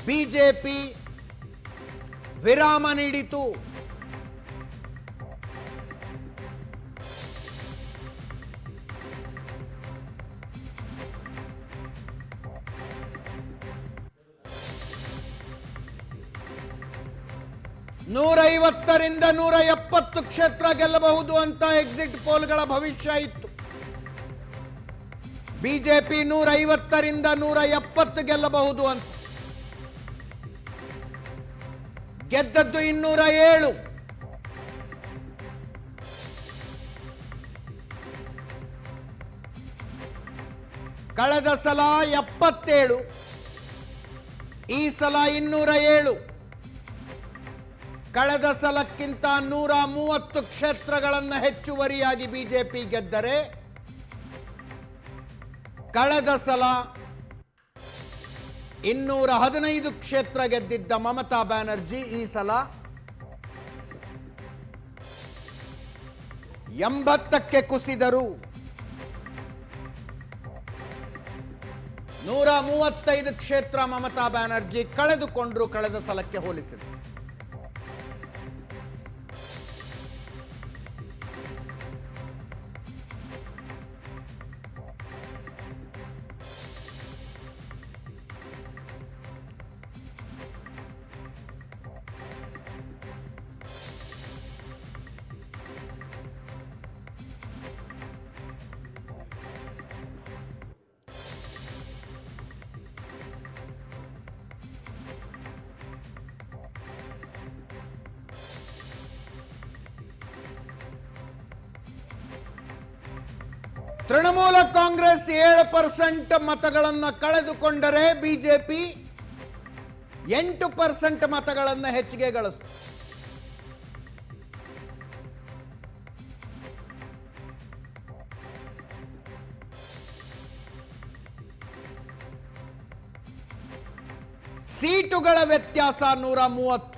BJP ವಿರಾಮ ನೀಡಿತು. ನೂರೈವತ್ತರಿಂದ 170 ಕ್ಷೇತ್ರ ಗೆಲ್ಲಬಹುದು ಅಂತ ಎಕ್ಸಿಟ್ ಪೋಲ್ಗಳ ಭವಿಷ್ಯ ಇತ್ತು. ಬಿಜೆಪಿ 150ರಿಂದ 170 ಗೆಲ್ಲಬಹುದು ಅಂತ. ಗೆದ್ದದ್ದು 207. ಕಳೆದ ಸಲ 77, ಈ ಸಲ 207. ಕಳೆದ ಸಲಕ್ಕಿಂತ 130 ಕ್ಷೇತ್ರಗಳನ್ನು ಹೆಚ್ಚುವರಿಯಾಗಿ ಬಿಜೆಪಿ ಗೆದ್ದರೆ, ಕಳೆದ ಸಲ 215 ಕ್ಷೇತ್ರ ಗೆದ್ದಿದ್ದ ಮಮತಾ ಬ್ಯಾನರ್ಜಿ ಈ ಸಲ 80ಕ್ಕೆ ಕುಸಿದರು. 135 ಕ್ಷೇತ್ರ ಮಮತಾ ಬ್ಯಾನರ್ಜಿ ಕಳೆದುಕೊಂಡರು ಕಳೆದ ಸಲಕ್ಕೆ ಹೋಲಿಸಿದರು. ತೃಣಮೂಲ ಕಾಂಗ್ರೆಸ್ 7% ಮತಗಳನ್ನು ಕಳೆದುಕೊಂಡರೆ ಬಿಜೆಪಿ 8% ಮತಗಳನ್ನು ಹೆಚ್ಚಿಗೆ ಗಳಿಸಿತು. ಸೀಟುಗಳ ವ್ಯತ್ಯಾಸ 130.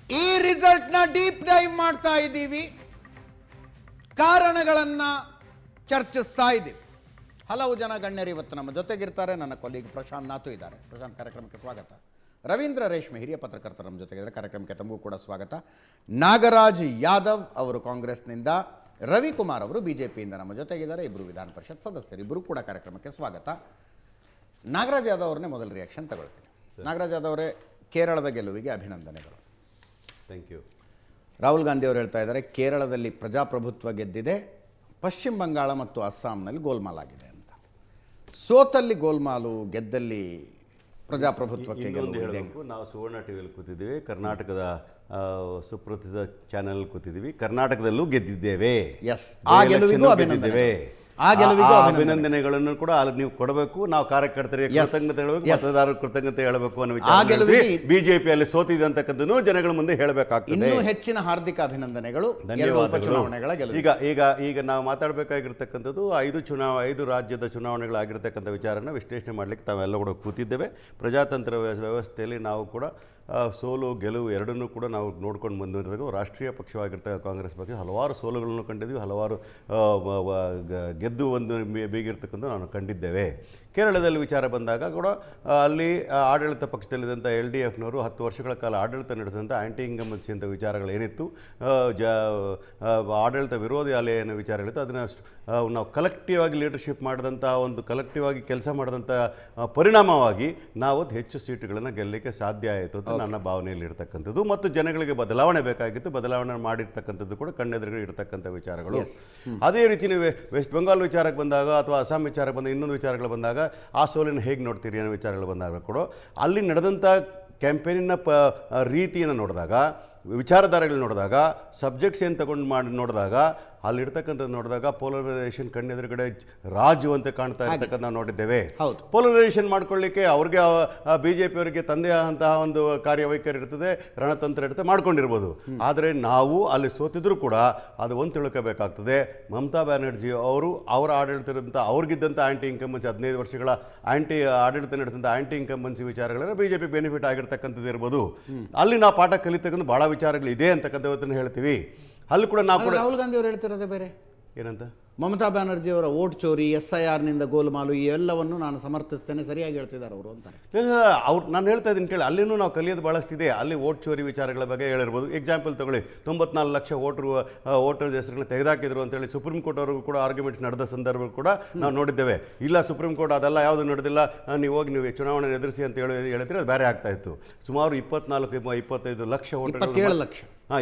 ಈ ರಿಸಲ್ಟ್ ನ ಡೀಪ್ ಡೈವ್ ಮಾಡ್ತಾ ಇದ್ದೀವಿ, ಕಾರಣಗಳನ್ನ ಚರ್ಚಿಸ್ತಾ ಇದ್ದೀವಿ. ಹಲವು ಜನ ಗಣ್ಯರು ಇವತ್ತು ನಮ್ಮ ಜೊತೆಗಿರ್ತಾರೆ. ನನ್ನ ಕೊಲೀಗ್ ಪ್ರಶಾಂತ್ ನಾತು ಇದ್ದಾರೆ. ಪ್ರಶಾಂತ್, ಕಾರ್ಯಕ್ರಮಕ್ಕೆ ಸ್ವಾಗತ. ರವೀಂದ್ರ ರೇಷ್ಮೆ ಹಿರಿಯ ಪತ್ರಕರ್ತರು ನಮ್ಮ ಜೊತೆಗಿದ್ದಾರೆ. ಕಾರ್ಯಕ್ರಮಕ್ಕೆ ತಮಗೂ ಕೂಡ ಸ್ವಾಗತ. ನಾಗರಾಜ್ ಯಾದವ್ ಅವರು ಕಾಂಗ್ರೆಸ್ನಿಂದ, ರವಿಕುಮಾರ್ ಅವರು ಬಿಜೆಪಿಯಿಂದ ನಮ್ಮ ಜೊತೆಗಿದ್ದಾರೆ. ಇಬ್ಬರು ವಿಧಾನ ಪರಿಷತ್ ಸದಸ್ಯರು, ಇಬ್ಬರು ಕೂಡ ಕಾರ್ಯಕ್ರಮಕ್ಕೆ ಸ್ವಾಗತ. ನಾಗರಾಜ್ ಯಾದವ್ ಅವ್ರನ್ನೇ ಮೊದಲ ರಿಯಾಕ್ಷನ್ ತಗೊಳ್ತೀನಿ. ನಾಗರಾಜ್ ಯಾದವ್ ಅವರೇ, ಕೇರಳದ ಗೆಲುವಿಗೆ ಅಭಿನಂದನೆಗಳು. Thank you. ರಾಹುಲ್ ಗಾಂಧಿ ಅವರು ಹೇಳ್ತಾ ಇದ್ದಾರೆ ಕೇರಳದಲ್ಲಿ ಪ್ರಜಾಪ್ರಭುತ್ವ ಗೆದ್ದಿದೆ, ಪಶ್ಚಿಮ ಬಂಗಾಳ ಮತ್ತು ಅಸ್ಸಾಂನಲ್ಲಿ ಗೋಲ್ಮಾಲ್ ಆಗಿದೆ ಅಂತ. ಸೋತಲ್ಲಿ ಗೋಲ್ಮಾಲು, ಗೆದ್ದಲ್ಲಿ ಪ್ರಜಾಪ್ರಭುತ್ವಕ್ಕೆ ಹೇಳಬೇಕು. ನಾವು ಸುವರ್ಣ ಟಿವಿಯಲ್ಲಿ ಕೂತಿದ್ದೀವಿ, ಕರ್ನಾಟಕದ ಸುಪ್ರಸಿದ್ಧ ಚಾನೆಲ್ ಕೂತಿದ್ದೀವಿ, ಕರ್ನಾಟಕದಲ್ಲೂ ಗೆದ್ದಿದ್ದೇವೆ. ಎಸ್, ಆ ಗೆಲುವಿಗೂ ಗೆದ್ದಿದ್ದೇವೆ. ಅಭಿನಂದನೆಗಳನ್ನು ಕೂಡ ನೀವು ಕೊಡಬೇಕು. ನಾವು ಕಾರ್ಯಕರ್ತರಿಗೆ ಕೃತಜ್ಞತೆ ಹೇಳಬೇಕು, ಮತದಾರರು ಕೃತಜ್ಞತೆ ಹೇಳಬೇಕು ಅನ್ನೋ ವಿಚಾರ ಬಿಜೆಪಿಯಲ್ಲಿ ಸೋತಿದೆ ಅಂತಕ್ಕಂಥದ್ದು ಜನಗಳ ಮುಂದೆ ಹೇಳಬೇಕಾಗ್ತದೆ. ಇನ್ನೂ ಹೆಚ್ಚಿನ ಹಾರ್ದಿಕ ಅಭಿನಂದನೆಗಳು. ಈಗ ನಾವು ಮಾತಾಡಬೇಕಾಗಿರ್ತಕ್ಕಂಥದ್ದು 5 ರಾಜ್ಯದ ಚುನಾವಣೆಗಳಾಗಿರ್ತಕ್ಕಂಥ ವಿಚಾರನ ವಿಶ್ಲೇಷಣೆ ಮಾಡಲಿಕ್ಕೆ ತಾವೆಲ್ಲ ಕೂಡ ಕೂತಿದ್ದೇವೆ. ಪ್ರಜಾತಂತ್ರ ವ್ಯವಸ್ಥೆಯಲ್ಲಿ ನಾವು ಕೂಡ ಸೋಲು ಗೆಲುವು ಎರಡನ್ನೂ ಕೂಡ ನಾವು ನೋಡ್ಕೊಂಡು ಬಂದಿರಬೇಕು. ರಾಷ್ಟ್ರೀಯ ಪಕ್ಷವಾಗಿರ್ತಕ್ಕ ಕಾಂಗ್ರೆಸ್ ಪಕ್ಷ ಹಲವಾರು ಸೋಲುಗಳನ್ನು ಕಂಡಿದ್ದೀವಿ, ಹಲವಾರು ಗೆದ್ದು ಒಂದು ಬೀಗಿರ್ತಕ್ಕಂಥ ನಾನು ಕಂಡಿದ್ದೇವೆ. ಕೇರಳದಲ್ಲಿ ವಿಚಾರ ಬಂದಾಗ ಕೂಡ ಅಲ್ಲಿ ಆಡಳಿತ ಪಕ್ಷದಲ್ಲಿದ್ದಂಥ LDFನವರು 10 ವರ್ಷಗಳ ಕಾಲ ಆಡಳಿತ ನಡೆಸಿದಂಥ ಆ್ಯಂಟಿ ಇನ್ಕಂಬನ್ಸಿ ಅಂತ ವಿಚಾರಗಳೇನಿತ್ತು, ಆಡಳಿತ ವಿರೋಧಿ ಅಲೆ ಏನೋ ವಿಚಾರಗಳಿತ್ತು, ಅದನ್ನು ನಾವು ಕಲೆಕ್ಟಿವ್ ಆಗಿ ಲೀಡರ್ಶಿಪ್ ಮಾಡಿದಂಥ ಒಂದು ಕಲೆಕ್ಟಿವ್ ಆಗಿ ಕೆಲಸ ಮಾಡಿದಂಥ ಪರಿಣಾಮವಾಗಿ ನಾವು ಹೆಚ್ಚು ಸೀಟುಗಳನ್ನು ಗೆಲ್ಲಲಿಕ್ಕೆ ಸಾಧ್ಯ ಆಯಿತು ಅಂತ ನನ್ನ ಭಾವನೆಯಲ್ಲಿ ಇರ್ತಕ್ಕಂಥದ್ದು. ಮತ್ತು ಜನಗಳಿಗೆ ಬದಲಾವಣೆ ಬೇಕಾಗಿತ್ತು, ಬದಲಾವಣೆ ಮಾಡಿರ್ತಕ್ಕಂಥದ್ದು ಕೂಡ ಕಣ್ಣೆದುರಿಗೆ ಇರತಕ್ಕಂಥ ವಿಚಾರಗಳು. ಅದೇ ರೀತಿ ನೀವು ವೆಸ್ಟ್ ಬೆಂಗಾಲ್ ವಿಚಾರಕ್ಕೆ ಬಂದಾಗ ಅಥವಾ ಅಸ್ಸಾಂ ವಿಚಾರಕ್ಕೆ ಬಂದಾಗ, ಇನ್ನೊಂದು ವಿಚಾರಗಳು ಬಂದಾಗ ಆ ಸೋಲಿನ ಹೇಗೆ ನೋಡ್ತೀರಿ ಅನ್ನೋ ವಿಚಾರಗಳು ಬಂದಾಗ ಕೂಡ ಅಲ್ಲಿ ನಡೆದಂಥ ಕ್ಯಾಂಪೇನಿನ ರೀತಿಯನ್ನು ನೋಡಿದಾಗ, ವಿಚಾರಧಾರೆಗಳು ನೋಡಿದಾಗ, ಸಬ್ಜೆಕ್ಟ್ಸ್ ಏನು ತಗೊಂಡು ಮಾಡಿ ನೋಡಿದಾಗ ಅಲ್ಲಿರ್ತಕ್ಕಂಥದ್ದು ನೋಡಿದಾಗ ಪೋಲರೈಸೇಷನ್ ಕಣ್ಣೆದುರುಗಡೆ ರಾಜು ಅಂತ ಕಾಣ್ತಾ ಇರ್ತಕ್ಕಂಥ ನಾವು ನೋಡಿದ್ದೇವೆ. ಹೌದು. ಪೋಲರೈಸೇಷನ್ ಮಾಡ್ಕೊಳ್ಳಿಕ್ಕೆ ಅವ್ರಿಗೆ BJP ಅವರಿಗೆ ತಂದೆಯ ಅಂತಹ ಒಂದು ಕಾರ್ಯವೈಖರಿ ಇರ್ತದೆ, ರಣತಂತ್ರ ಇರ್ತದೆ, ಮಾಡ್ಕೊಂಡಿರ್ಬೋದು. ಆದರೆ ನಾವು ಅಲ್ಲಿ ಸೋತಿದ್ರು ಕೂಡ ಅದು ಒಂದು ತಿಳ್ಕೋಬೇಕಾಗ್ತದೆ, ಮಮತಾ ಬ್ಯಾನರ್ಜಿ ಅವರ ಆಡಳಿತದಂಥ ಅವ್ರಿಗಿದ್ದಂಥ ಆಂಟಿ ಇನ್ಕಂಬನ್ಸಿ 15 ವರ್ಷಗಳ ಆಡಳಿತ ನಡೆಸಿದಂಥ ಆಂಟಿ ಇನ್ಕಂಬನ್ಸಿ ವಿಚಾರಗಳೆಲ್ಲ BJP ಬೆನಿಫಿಟ್ ಆಗಿರ್ತಕ್ಕಂಥದ್ದು ಇರ್ಬೋದು. ಅಲ್ಲಿ ನಾವು ಪಾಠ ಕಲಿತಕ್ಕಂಥ ಭಾಳ ವಿಚಾರಗಳಿದೆ ಅಂತಕ್ಕಂಥದ್ದನ್ನು ಹೇಳ್ತೀವಿ. ಅಲ್ಲಿ ಕೂಡ ನಾವು ಕೂಡ ರಾಹುಲ್ ಗಾಂಧಿ ಅವರು ಹೇಳ್ತಿರೋದೇ ಬೇರೆ. ಏನಂತ? ಮಮತಾ ಬ್ಯಾನರ್ಜಿ ಅವರ ವೋಟ್ ಚೋರಿ, SIR ನಿಂದ ಗೋಲ್ಮಾಲು ಈ ಎಲ್ಲವನ್ನು ನಾನು ಸಮರ್ಥಿಸ್ತೇನೆ, ಸರಿಯಾಗಿ ಹೇಳ್ತಿದ್ದಾರೆ ಅವರು ಅಂತಾರೆ. ನಾನು ಹೇಳ್ತಾ ಇದ್ದೀನಿ ಕೇಳಿ, ಅಲ್ಲಿನೂ ನಾವು ಕಲಿಯೋದು ಭಾಳಷ್ಟಿದೆ. ಅಲ್ಲಿ ವೋಟ್ ಚೋರಿ ವಿಚಾರಗಳ ಬಗ್ಗೆ ಹೇಳಿರ್ಬೋದು. ಎಕ್ಸಾಂಪಲ್ ತಗೊಳ್ಳಿ, 94 ಲಕ್ಷ ವೋಟರ್ ಹೆಸರುಗಳನ್ನ ತೆಗೆದಾಕಿದ್ರು ಅಂತೇಳಿ ಸುಪ್ರೀಂ ಕೋರ್ಟ್ ಅವ್ರಿಗೂ ಕೂಡ ಆರ್ಗ್ಯುಮೆಂಟ್ ನಡೆದ ಸಂದರ್ಭ ಕೂಡ ನಾವು ನೋಡಿದ್ದೇವೆ. ಇಲ್ಲ, ಸುಪ್ರೀಂ ಕೋರ್ಟ್ ಅದೆಲ್ಲ ಯಾವುದು ನಡೆದಿಲ್ಲ, ನೀವು ಚುನಾವಣೆ ಎದುರಿಸಿ ಅಂತ ಹೇಳಿದ್ರೆ ಅದು ಬೇರೆ ಆಗ್ತಾ ಇತ್ತು. ಸುಮಾರು 24-25 ಲಕ್ಷ ವೋಟರ್ಗಳು,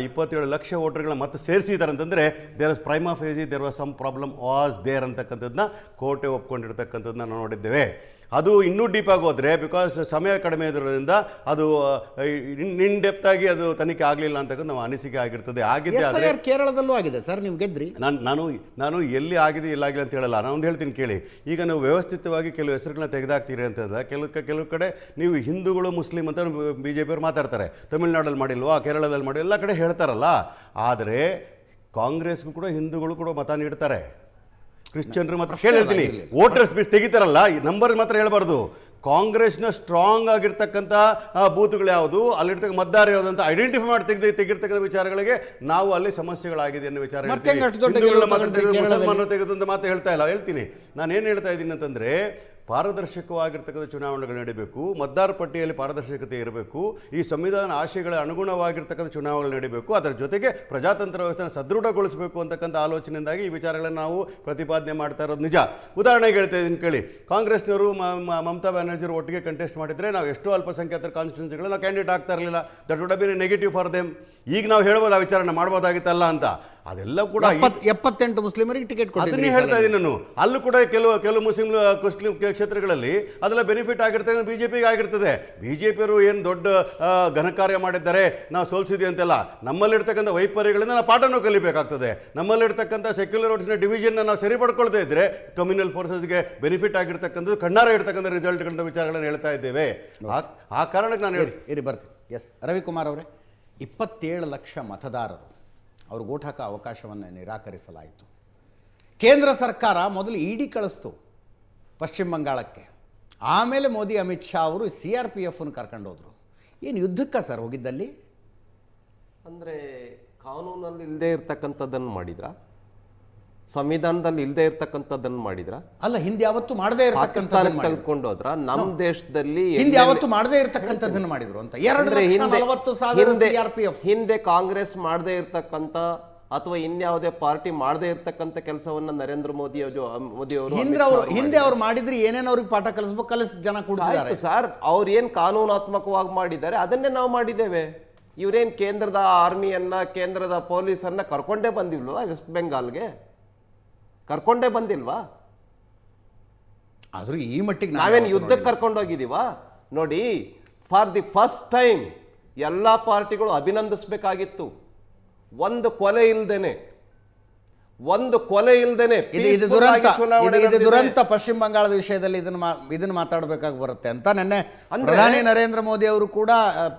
27 ಲಕ್ಷ ವೋಟರ್ಗಳನ್ನ ಮತ್ತೆ ಸೇರಿಸಿದ್ದಾರೆ ಅಂತಂದರೆ there was prima facie there was some problem was there ಅಂತಕ್ಕಂಥದ್ದನ್ನ ಕೋರ್ಟೆ ಒಪ್ಕೊಂಡಿರ್ತಕ್ಕಂಥದ್ದನ್ನ ನಾವು ನೋಡಿದ್ದೇವೆ. ಅದು ಇನ್ನೂ ಡೀಪಾಗಿ ಹೋದರೆ, ಬಿಕಾಸ್ ಸಮಯ ಕಡಿಮೆ ಇರೋದ್ರಿಂದ ಅದು ಇನ್ ಡೆಪ್ತ್ ಆಗಿ ಅದು ತನಿಖೆ ಆಗಲಿಲ್ಲ ಅಂತಕ್ಕಂಥ ನಾವು ಅನಿಸಿಕೆ ಆಗಿರ್ತದೆ. ಆಗಿದ್ದೆ ಆದರೆ ಕೇರಳದಲ್ಲೂ ಆಗಿದೆ ಸರ್, ನೀವು ಗೆದ್ರಿ. ನಾನು ಎಲ್ಲಿ ಆಗಿದೆ ಇಲ್ಲ ಆಗಿಲ್ಲ ಅಂತ ಹೇಳಲ್ಲ. ನಾನು ಒಂದು ಹೇಳ್ತೀನಿ ಕೇಳಿ, ಈಗ ನೀವು ವ್ಯವಸ್ಥಿತವಾಗಿ ಕೆಲವು ಹೆಸರುಗಳನ್ನ ತೆಗೆದಾಕ್ತೀರಿ ಅಂತಂದ್ರೆ ಕೆಲವು ಕಡೆ ನೀವು ಹಿಂದೂಗಳು ಮುಸ್ಲಿಂ ಅಂತ BJP ಅವರು ಮಾತಾಡ್ತಾರೆ. ತಮಿಳ್ನಾಡಲ್ಲಿ ಮಾಡಿಲ್ವಾ, ಕೇರಳದಲ್ಲಿ ಮಾಡಿ, ಎಲ್ಲ ಕಡೆ ಹೇಳ್ತಾರಲ್ಲ. ಆದರೆ ಕಾಂಗ್ರೆಸ್ಗೂ ಕೂಡ ಹಿಂದೂಗಳು ಕೂಡ ಮತ ನೀಡ್ತಾರೆ, ಕ್ರಿಶ್ಚಿಯನ್ರು ಮಾತ್ರ ಹೇಳ್ತೀನಿ. ವೋಟರ್ಸ್ ಬಿಟ್ಟು ತೆಗಿತಾರಲ್ಲ, ಈ ನಂಬರ್ ಮಾತ್ರ ಹೇಳ್ಬಾರ್ದು. ಕಾಂಗ್ರೆಸ್ನ ಸ್ಟ್ರಾಂಗ್ ಆಗಿರ್ತಕ್ಕಂಥ ಬೂತ್ಗಳು ಯಾವುದು, ಅಲ್ಲಿರ್ತಕ್ಕ ಮತದಾರ ಯಾವುದು ಅಂತ ಐಡೆಂಟಿಫೈ ಮಾಡಿ ತೆಗಿರ್ತಕ್ಕಂಥ ವಿಚಾರಗಳಿಗೆ ನಾವು ಅಲ್ಲಿ ಸಮಸ್ಯೆಗಳಾಗಿದೆ ಅನ್ನೋ ವಿಚಾರ ಮುಸಲ್ಮಾನರು ತೆಗೆದು ಅಂತ ಮಾತು ಹೇಳ್ತಾ ಇಲ್ಲ. ಹೇಳ್ತೀನಿ, ನಾನು ಏನು ಹೇಳ್ತಾ ಇದ್ದೀನಿ ಅಂತಂದರೆ, ಪಾರದರ್ಶಕವಾಗಿರ್ತಕ್ಕಂಥ ಚುನಾವಣೆಗಳು ನಡೀಬೇಕು, ಮತದಾರ ಪಟ್ಟಿಯಲ್ಲಿ ಪಾರದರ್ಶಕತೆ ಇರಬೇಕು, ಈ ಸಂವಿಧಾನ ಆಶಯಗಳ ಅನುಗುಣವಾಗಿರ್ತಕ್ಕಂಥ ಚುನಾವಣೆಗಳು ನಡೀಬೇಕು, ಅದರ ಜೊತೆಗೆ ಪ್ರಜಾತಂತ್ರ ವ್ಯವಸ್ಥೆಯನ್ನು ಸದೃಢಗೊಳಿಸಬೇಕು ಅಂತಕ್ಕಂಥ ಆಲೋಚನೆಯಿಂದಾಗಿ ಈ ವಿಚಾರಗಳನ್ನು ನಾವು ಪ್ರತಿಪಾದನೆ ಮಾಡ್ತಾ ಇರೋದು ನಿಜ. ಉದಾಹರಣೆಗೆ ಹೇಳ್ತಾ ಇದ್ದೀನಿ ಕೇಳಿ, ಕಾಂಗ್ರೆಸ್ನವರು ಮಮತಾ ಬ್ಯಾನರ್ಜಿಯವರು ಒಟ್ಟಿಗೆ ಕಂಟೆಸ್ಟ್ ಮಾಡಿದರೆ ನಾವು ಎಷ್ಟೋ ಅಲ್ಪಸಂಖ್ಯಾತರ ಕಾನ್ಸ್ಟಿಟ್ಯೂನ್ಸಿಗಳು ನಾವು ಕ್ಯಾಂಡಿಡೇಟ್ ಆಗ್ತಾ ಇರಲಿಲ್ಲ. That would have been negative for them. ಈಗ ನಾವು ಹೇಳ್ಬೋದು ಆ ವಿಚಾರನ ಮಾಡ್ಬೋದಾಗಿತ್ತಲ್ಲ ಅಂತ. ಅದೆಲ್ಲ ಕೂಡ 78 ಮುಸ್ಲಿಮರಿಗೆ ಟಿಕೆಟ್ ಕೊಡ್ತೀನಿ ಹೇಳ್ತಾ ಇದ್ದೀನಿ ನಾನು. ಅಲ್ಲೂ ಕೂಡ ಕೆಲವು ಮುಸ್ಲಿಂ ಕ್ಷೇತ್ರಗಳಲ್ಲಿ ಅದೆಲ್ಲ ಬೆನಿಫಿಟ್ ಆಗಿರ್ತದೆ, BJPಗೆ ಆಗಿರ್ತದೆ. BJಪಿಯವರು ಏನು ದೊಡ್ಡ ಘನಕಾರ್ಯ ಮಾಡಿದ್ದಾರೆ, ನಾವು ಸೋಲ್ಸಿದ್ವಿ ಅಂತೆಲ್ಲ. ನಮ್ಮಲ್ಲಿರ್ತಕ್ಕಂಥ ವೈಫಲ್ಯಗಳಿಂದ ನಾವು ಪಾಠನೂ ಕಲಿಬೇಕಾಗ್ತದೆ. ನಮ್ಮಲ್ಲಿರ್ತಕ್ಕಂಥ ಸೆಕ್ಯುಲರ್ ವೋಟ್ಸ್ನ ಡಿವಿಷನ್ನ ನಾವು ಸರಿಪಡ್ಕೊಳ್ತಾ ಇದ್ರೆ ಕಮ್ಯುನಲ್ ಫೋರ್ಸಸ್ಗೆ ಬೆನಿಫಿಟ್ ಆಗಿರ್ತಕ್ಕಂಥದ್ದು ಕಣ್ಣಾರೆ ಇರ್ತಕ್ಕಂಥ ರಿಸಲ್ಟ್ಗಳಂಥ ವಿಚಾರಗಳನ್ನು ಹೇಳ್ತಾ ಇದ್ದೇವೆ. ಆ ಕಾರಣಕ್ಕೆ ನಾನು ಇರಿ ಬರ್ತೀನಿ. ಎಸ್, ರವಿಕುಮಾರ್ ಅವರೇ, 27 ಲಕ್ಷ ಮತದಾರರು ಅವ್ರಿಗೆ ಓಟ್ ಹಾಕೋ ಅವಕಾಶವನ್ನು ನಿರಾಕರಿಸಲಾಯಿತು. ಕೇಂದ್ರ ಸರ್ಕಾರ ಮೊದಲು ED ಕಳಿಸ್ತು ಪಶ್ಚಿಮ ಬಂಗಾಳಕ್ಕೆ, ಆಮೇಲೆ ಮೋದಿ ಅಮಿತ್ ಶಾ ಅವರು CRPFನ್ನು ಕರ್ಕೊಂಡು ಹೋದರು. ಏನು ಯುದ್ಧಕ್ಕ ಸರ್ ಹೋಗಿದ್ದಲ್ಲಿ? ಅಂದರೆ ಕಾನೂನಲ್ಲಿ ಇಲ್ಲದೆ ಇರ್ತಕ್ಕಂಥದ್ದನ್ನು ಮಾಡಿದ್ರ, ಸಂವಿಧಾನದಲ್ಲಿ ಇಲ್ಲದೆ ಇರ್ತಕ್ಕಂಥದ್ದನ್ನು ಮಾಡಿದ್ರ? ಅಲ್ಲ, ಹಿಂದೆ ಯಾವತ್ತು ಮಾಡದೇ ಇರತಕ್ಕಂಥದ್ದನ್ನು ತೆಗೆದುಕೊಂಡು ಹೋದ್ರ? ನಮ್ಮ ದೇಶದಲ್ಲಿ ಹಿಂದೆ ಯಾವತ್ತು ಮಾಡದೇ ಇರತಕ್ಕಂಥದ್ದನ್ನು ಮಾಡಿದ್ರು ಅಂತ 2,40,000 CRPF. ಹಿಂದೆ ಕಾಂಗ್ರೆಸ್ ಮಾಡದೇ ಇರ್ತಕ್ಕಂಥ ಅಥವಾ ಇನ್ಯಾವುದೇ ಪಾರ್ಟಿ ಮಾಡದೇ ಇರ್ತಕ್ಕಂಥ ಕೆಲಸವನ್ನ ನರೇಂದ್ರ ಮೋದಿ ಅವರು ಹಿಂದೆ ಅವ್ರು ಮಾಡಿದ್ರೆ ಏನೇನು ಅವ್ರಿಗೆ ಪಾಠ ಕಲಿಸ್ಬೇಕು, ಕಲಿಸಿ ಜನ ಕೊಡ್ತಿದ್ದಾರೆ ಸರ್. ಅವ್ರು ಏನ್ ಕಾನೂನಾತ್ಮಕವಾಗಿ ಮಾಡಿದ್ದಾರೆ ಅದನ್ನೇ ನಾವು ಮಾಡಿದ್ದೇವೆ. ಇವ್ರೇನ್ ಕೇಂದ್ರದ ಆರ್ಮಿಯನ್ನ, ಕೇಂದ್ರದ ಪೊಲೀಸನ್ನ ಕರ್ಕೊಂಡೇ ಬಂದಿಲ್ವಾ ವೆಸ್ಟ್ ಬೆಂಗಾಲ್ಗೆ? ಕರ್ಕೊಂಡೇ ಬಂದಿಲ್ವಾ? ಆದ್ರೂ ಈ ಮಟ್ಟಿಗೆ ನಾವೇನು ಯುದ್ಧಕ್ಕೆ ಕರ್ಕೊಂಡೋಗಿದೀವಾ? ನೋಡಿ, ಫಾರ್ ದಿ ಫಸ್ಟ್ ಟೈಮ್ ಎಲ್ಲಾ ಪಾರ್ಟಿಗಳು ಅಭಿನಂದಿಸಬೇಕಾಗಿತ್ತು. ಒಂದು ಕೊಲೆ ಇಲ್ದೇನೆ ಇದು ದುರಂತ ಪಶ್ಚಿಮ ಬಂಗಾಳದ ವಿಷಯದಲ್ಲಿ ಇದನ್ನ ಮಾತಾಡಬೇಕಾಗಿ ಬರುತ್ತೆ ಅಂತ ನಿನ್ನೆ ಪ್ರಧಾನಿ ನರೇಂದ್ರ ಮೋದಿ ಅವರು ಕೂಡ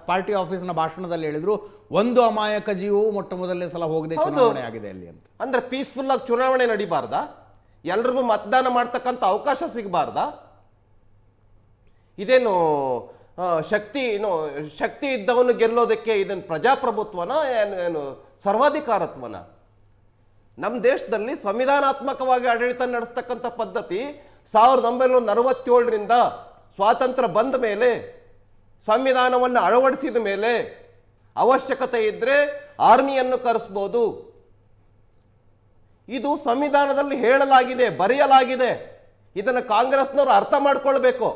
ಪಾರ್ಟಿ ಆಫೀಸ್ನ ಭಾಷಣದಲ್ಲಿ ಹೇಳಿದ್ರು, ಒಂದು ಅಮಾಯಕ ಜೀವವು ಮೊಟ್ಟ ಮೊದಲನೇ ಸಲ ಹೋಗದೆ ಚುನಾವಣೆ ಆಗಿದೆ ಅಲ್ಲಿ ಅಂತ. ಅಂದ್ರೆ ಪೀಸ್ಫುಲ್ ಆಗಿ ಚುನಾವಣೆ ನಡಿಬಾರ್ದಾ? ಎಲ್ರಿಗೂ ಮತದಾನ ಮಾಡ್ತಕ್ಕಂಥ ಅವಕಾಶ ಸಿಗಬಾರ್ದಾ? ಇದೇನು ಶಕ್ತಿ ಇದ್ದವನು ಗೆಲ್ಲೋದಕ್ಕೆ ಇದನ್ನು ಪ್ರಜಾಪ್ರಭುತ್ವನ ಏನು ಸರ್ವಾಧಿಕಾರತ್ವನ? ನಮ್ಮ ದೇಶದಲ್ಲಿ ಸಂವಿಧಾನಾತ್ಮಕವಾಗಿ ಆಡಳಿತ ನಡೆಸ್ತಕ್ಕಂಥ ಪದ್ಧತಿ 1947ರಿಂದ ಸ್ವಾತಂತ್ರ್ಯ ಬಂದ ಮೇಲೆ, ಸಂವಿಧಾನವನ್ನು ಅಳವಡಿಸಿದ ಮೇಲೆ ಅವಶ್ಯಕತೆ ಇದ್ರೆ ಆರ್ಮಿಯನ್ನು ಕರೆಸ್ಬೋದು. ಇದು ಸಂವಿಧಾನದಲ್ಲಿ ಹೇಳಲಾಗಿದೆ, ಬರೆಯಲಾಗಿದೆ. ಇದನ್ನು ಕಾಂಗ್ರೆಸ್ನವರು ಅರ್ಥ ಮಾಡ್ಕೊಳ್ಬೇಕು.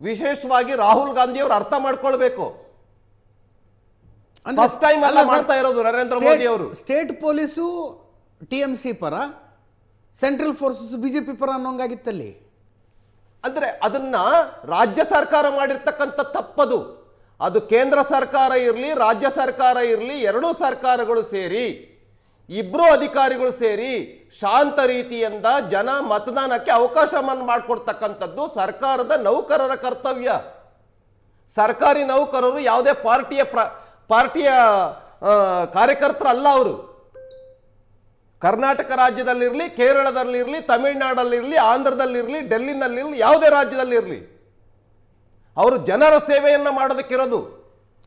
ವಿಶೇಷವಾಗಿ ರಾಹುಲ್ ಗಾಂಧಿ ಅವರು ಅರ್ಥ ಮಾಡ್ಕೊಳ್ಬೇಕು. ಫಸ್ಟ್ ಟೈಮ್ ಅಲ್ಲ ಮಾಡ್ತಾ ಇರೋದು ನರೇಂದ್ರ ಮೋದಿ ಅವರು. ಸ್ಟೇಟ್ ಪೊಲೀಸು TMC ಪರ, ಸೆಂಟ್ರಲ್ ಫೋರ್ಸಸ್ BJP ಪರ ಅನ್ನೋಂಗಾಗಿತ್ತಲ್ಲಿ. ಅಂದ್ರೆ ಅದನ್ನ ರಾಜ್ಯ ಸರ್ಕಾರ ಮಾಡಿರ್ತಕ್ಕಂಥ ತಪ್ಪದು. ಅದು ಕೇಂದ್ರ ಸರ್ಕಾರ ಇರಲಿ, ರಾಜ್ಯ ಸರ್ಕಾರ ಇರಲಿ, ಎರಡೂ ಸರ್ಕಾರಗಳು ಸೇರಿ ಇಬ್ರು ಅಧಿಕಾರಿಗಳು ಸೇರಿ ಶಾಂತ ರೀತಿಯಿಂದ ಜನ ಮತದಾನಕ್ಕೆ ಅವಕಾಶವನ್ನು ಮಾಡಿಕೊಡ್ತಕ್ಕಂಥದ್ದು ಸರ್ಕಾರದ ನೌಕರರ ಕರ್ತವ್ಯ. ಸರ್ಕಾರಿ ನೌಕರರು ಯಾವುದೇ ಪಾರ್ಟಿಯ ಕಾರ್ಯಕರ್ತರಲ್ಲ. ಅವರು ಕರ್ನಾಟಕ ರಾಜ್ಯದಲ್ಲಿರಲಿ, ಕೇರಳದಲ್ಲಿರಲಿ, ತಮಿಳುನಾಡಲ್ಲಿರಲಿ, ಆಂಧ್ರದಲ್ಲಿರಲಿ, ಡೆಲ್ಲಿನಲ್ಲಿರಲಿ, ಯಾವುದೇ ರಾಜ್ಯದಲ್ಲಿರಲಿ ಅವರು ಜನರ ಸೇವೆಯನ್ನ ಮಾಡೋದಕ್ಕಿರೋದು.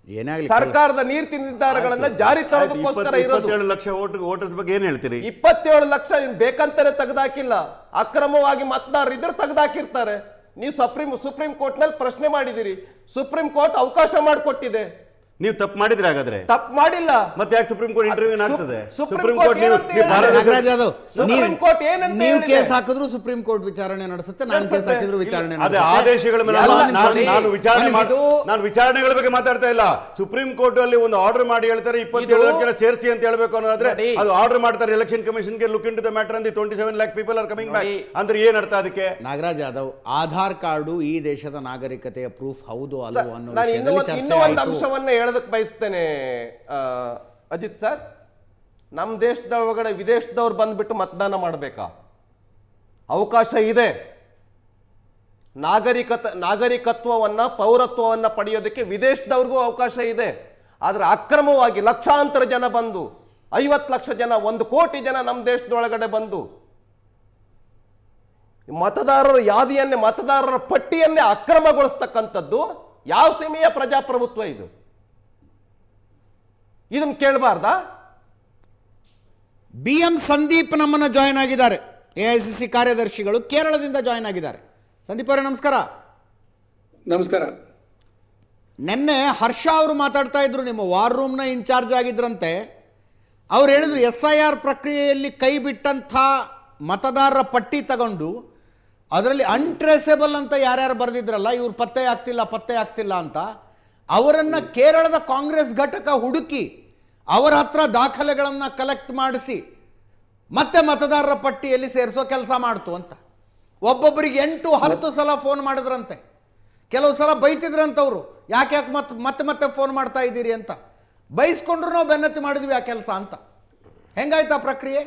ಏನಾಗಲಿ ಸರ್ಕಾರದ ನೀತಿ ನಿರ್ಧಾರಗಳನ್ನ ಜಾರಿ ತರೋದಕ್ಕೋಸ್ಕರ ಇರೋದು. 27 ಲಕ್ಷ ವೋಟರ್ಸ್ ಬಗ್ಗೆ ಏನ್ ಹೇಳ್ತೀರಿ? 27 ಲಕ್ಷ ಬೇಕಂತಾನೆ ತೆಗೆದಾಕಿಲ್ಲ. ಅಕ್ರಮವಾಗಿ ಮತದಾರರು ಇದ್ರೆ ತೆಗೆದಾಕಿರ್ತಾರೆ. ನೀವು ಸುಪ್ರೀಂ ಕೋರ್ಟ್ ನಲ್ಲಿ ಪ್ರಶ್ನೆ ಮಾಡಿದಿರಿ. ಸುಪ್ರೀಂ ಕೋರ್ಟ್ ಅವಕಾಶ ಮಾಡಿಕೊಟ್ಟಿದೆ. ನೀವು ತಪ್ಪು ಮಾಡಿದ್ರೆ ಹಾಗಾದ್ರೆ? ತಪ್ಪು ಮಾಡಿಲ್ಲ. ಮತ್ತೆ ಯಾಕೆ ಸುಪ್ರೀಂ ಕೋರ್ಟ್ ಇಂಟರ್ವ್ಯೂ ಆಗ್ತದೆ? ಸುಪ್ರೀಂ ಕೋರ್ಟ್ ನಾಗರಾಜ್ ಯಾದವ್, ನೀವು ಕೇಸ್ ಕೇಸ್ ಹಾಕಿದ್ರು ಸುಪ್ರೀಂ ಕೋರ್ಟ್ ವಿಚಾರಣೆ ನಡೆಸುತ್ತೆ, ನಾನು ಕೇಸ್ ಹಾಕಿದ್ರು ವಿಚಾರಣೆ ಅದೇ ನಡೆಸುತ್ತೆ. ಆದೇಶಗಳ ಮೇಲೆ ನಾನು ವಿಚಾರಣೆಗಳ ಬಗ್ಗೆ ಮಾತಾಡ್ತಾ ಇಲ್ಲ. ಸುಪ್ರೀಂ ಕೋರ್ಟ್ ಅಲ್ಲಿ ಒಂದು ಆರ್ಡರ್ ಮಾಡಿ ಹೇಳ್ತಾರೆ 27 ಲಕ್ಷ ಸೇರಿಸಿ ಅಂತ ಹೇಳ್ಬೇಕು ಅನ್ನೋದಾದ್ರೆ ಅದು ಆರ್ಡರ್ ಮಾಡ್ತಾರೆ. ಎಲೆಕ್ಷನ್ ಕಮಿಷನ್ ಗೆ look into the matter ಅಂದ್ 27 lakh people are coming back ಅಂದ್ರೆ ಏನ್ ಅರ್ಥ ಅದಕ್ಕೆ? ನಾಗರಾಜ್ ಯಾದವ್, ಆಧಾರ್ ಕಾರ್ಡು ಈ ದೇಶದ ನಾಗರಿಕತೆಯ ಪ್ರೂಫ್ ಹೌದು ಅಲ್ಲವೋ ಅನ್ನೋ ನಾನು ವಿಷಯದಲ್ಲಿ ಇನ್ನೂ ಚರ್ಚೆ ಒಂದು ಆಯಿತು. ಅಂಶವನ್ನ ಹೇಳೋದಕ್ಕೆ ಬಯಸ್ತೇನೆ ಅಜಿತ್ ಸರ್. ನಮ್ಮ ದೇಶದೊಳಗಡೆ ವಿದೇಶದವ್ರು ಬಂದ್ಬಿಟ್ಟು ಮತದಾನ ಮಾಡಬೇಕಾ? ಅವಕಾಶ ಇದೆ. ನಾಗರಿಕತ್ವವನ್ನ, ಪೌರತ್ವವನ್ನ ಪಡೆಯೋದಕ್ಕೆ ವಿದೇಶದವ್ರಿಗೂ ಅವಕಾಶ ಇದೆ. ಆದ್ರೆ ಅಕ್ರಮವಾಗಿ ಲಕ್ಷಾಂತರ ಜನ ಬಂದು, 50 ಲಕ್ಷ ಜನ, 1 ಕೋಟಿ ಜನ ನಮ್ಮ ದೇಶದೊಳಗಡೆ ಬಂದು ಮತದಾರರ ಪಟ್ಟಿಯನ್ನೇ ಅಕ್ರಮಗೊಳಿಸ್ತಕ್ಕಂಥದ್ದು ಯಾವ ಸೀಮೆಯ ಪ್ರಜಾಪ್ರಭುತ್ವ ಇದು? ಇದನ್ನ ಕೇಳಬಾರ್ದಾ? BM ಸಂದೀಪ್ ನಮ್ಮನ್ನ ಜಾಯ್ನ್ ಆಗಿದ್ದಾರೆ. AICC ಕಾರ್ಯದರ್ಶಿಗಳು ಕೇರಳದಿಂದ ಜಾಯ್ನ್ ಆಗಿದ್ದಾರೆ. ಸಂದೀಪ್ ಅವರೇ ನಮಸ್ಕಾರ. ನಮಸ್ಕಾರ. ನಿನ್ನೆ ಹರ್ಷ ಅವರು ಮಾತಾಡ್ತಾ ಇದ್ರು, ನಿಮ್ಮ ವಾರ್ ರೂಮ್ನ ಇನ್ಚಾರ್ಜ್ ಆಗಿದ್ರಂತೆ. ಅವ್ರು ಹೇಳಿದ್ರು SIR ಪ್ರಕ್ರಿಯೆಯಲ್ಲಿ ಕೈ ಬಿಟ್ಟಂಥ ಮತದಾರರ ಪಟ್ಟಿ ತಗೊಂಡು ಅದರಲ್ಲಿ ಅನ್ಟ್ರೇಸೇಬಲ್ ಅಂತ ಯಾರ್ಯಾರು ಬರೆದಿದ್ರಲ್ಲ, ಇವ್ರು ಪತ್ತೆ ಆಗ್ತಿಲ್ಲ ಅಂತ, ಅವರನ್ನು ಕೇರಳದ ಕಾಂಗ್ರೆಸ್ ಘಟಕ ಹುಡುಕಿ ಅವರ ಹತ್ರ ದಾಖಲೆಗಳನ್ನು ಕಲೆಕ್ಟ್ ಮಾಡಿಸಿ ಮತ್ತೆ ಮತದಾರರ ಪಟ್ಟಿಯಲ್ಲಿ ಸೇರಿಸೋ ಕೆಲಸ ಮಾಡ್ತು ಅಂತ. ಒಬ್ಬೊಬ್ಬರಿಗೆ 8-10 ಸಲ ಫೋನ್ ಮಾಡಿದ್ರಂತೆ. ಕೆಲವು ಸಲ ಬೈತಿದ್ರಂತವ್ರು, ಯಾಕೆ ಮತ್ತೆ ಫೋನ್ ಮಾಡ್ತಾ ಇದ್ದೀರಿ ಅಂತ. ಬೈಸ್ಕೊಂಡ್ರು ನಾವು ಬೆನ್ನತ್ತಿ ಮಾಡಿದ್ವಿ ಆ ಕೆಲಸ ಅಂತ. ಹೆಂಗಾಯ್ತು ಆ ಪ್ರಕ್ರಿಯೆ?